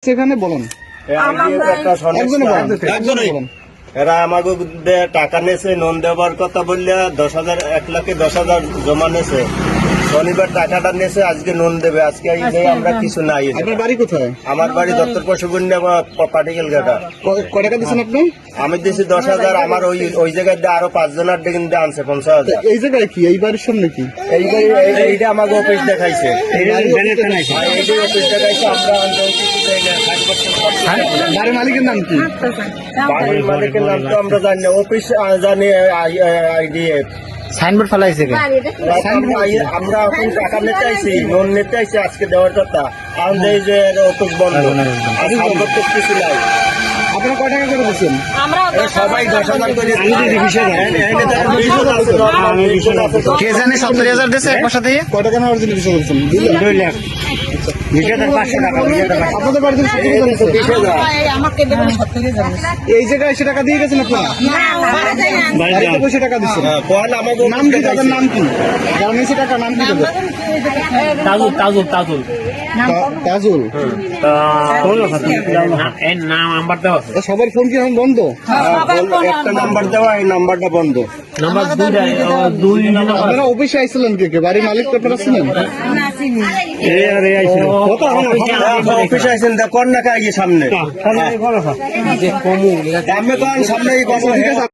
সেখানে বলুন এরা আমাকে টাকা নেছে লোন দেওয়ার কথা বললে 10,000 1,10,000 জমা নেছে। শনিবার টাকাটা নেছে, আজকে লোন দেবে। আজকে আমরা কিছু নাই। আপনার বাড়ি কোথায়? আমার বাড়ি দত্তর পশুবন্যা পাটিকেল ঘাটা। কয় টাকা দিচ্ছেন আপনি? আমি দিয়েছি 10,000। আমার ওই জায়গায় আরো 5 জনের কিন্তু আনছে 50,000। এই জায়গায় কি এই বাড়ির সামনে কি? এইটা আমাকে অফিস দেখাইছে। এইটাই অফিস দেখাইছে। আমরা বাড়ির মালিকের নাম কি? বাড়ির মালিকের নাম তো আমরা জানি না। অফিস জানি আইডিএফ সাইনবোর্ড ফেলাইছে আমরা এখন টাকা নিতে আইছি, লোন নিতে আইছি। আজকে দেওয়ার কথা আমাদের এই যে অফিস বন্ধ, আর সাইনবোর্ড তো কিছু নাই। আপনারা কয় টাকা করে দিচ্ছেন? সবাই 10,000 করে। কে জানে 70,000 দিয়েছে এক মাসে দিয়ে। কয় টাকা নেওয়ার জন্য বিষয় করছেন? 2 লাখ 20,500 টাকা। আপনাদের বাড়িতে 70,000 এই জায়গায় এসে টাকা দিয়ে গেছেন আপনারা? বাড়িতে বসে টাকা দিচ্ছেন? নাম কি তাদের নাম কি? যারা নিয়েছে টাকা নাম কি তাদের? তাজুল তাজুল। সবার ফোন কি এখন বন্ধ? একটা নাম্বার দেওয়া, এই নাম্বারটা বন্ধ। আপনারা অফিসে আইছিলেন কে কে? বাড়ির মালিক তো আপনারা ছিলেন? অফিসে আইসেন কর না কাজ সামনে। আমি তো সামনে